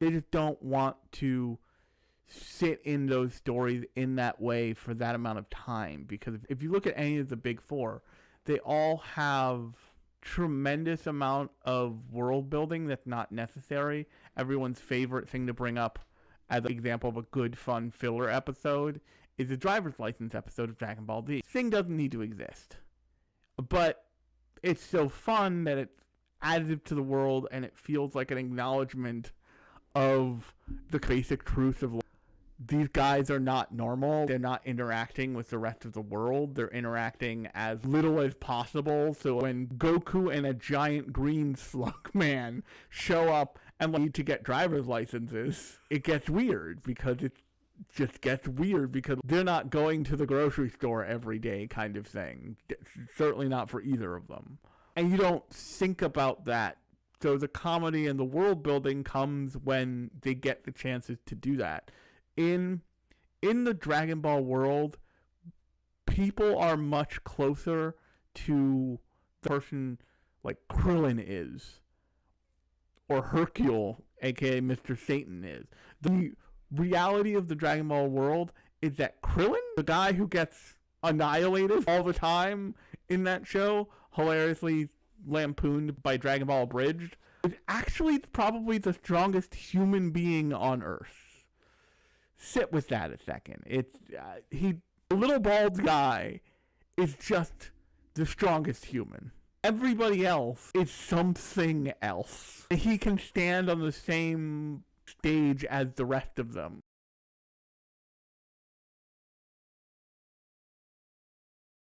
They just don't want to sit in those stories in that way for that amount of time. Because if you look at any of the big four, they all have tremendous amount of world building that's not necessary. Everyone's favorite thing to bring up as an example of a good, fun filler episode is the driver's license episode of Dragon Ball Z. This thing doesn't need to exist. But it's so fun that it's additive to the world, and it feels like an acknowledgement of the basic truth of these guys are not normal. They're not interacting with the rest of the world. They're interacting as little as possible. So when Goku and a giant green slug man show up and need to get driver's licenses, it gets weird because it just gets weird because they're not going to the grocery store every day kind of thing. Certainly not for either of them. And you don't think about that. So the comedy and the world building comes when they get the chances to do that. In the Dragon Ball world, people are much closer to the person like Krillin is, or Hercule, aka Mr. Satan, is. The reality of the Dragon Ball world is that Krillin, the guy who gets annihilated all the time in that show, hilariously lampooned by Dragon Ball Abridged, is actually probably the strongest human being on Earth. Sit with that a second. The little bald guy is just the strongest human. Everybody else is something else. He can stand on the same stage as the rest of them.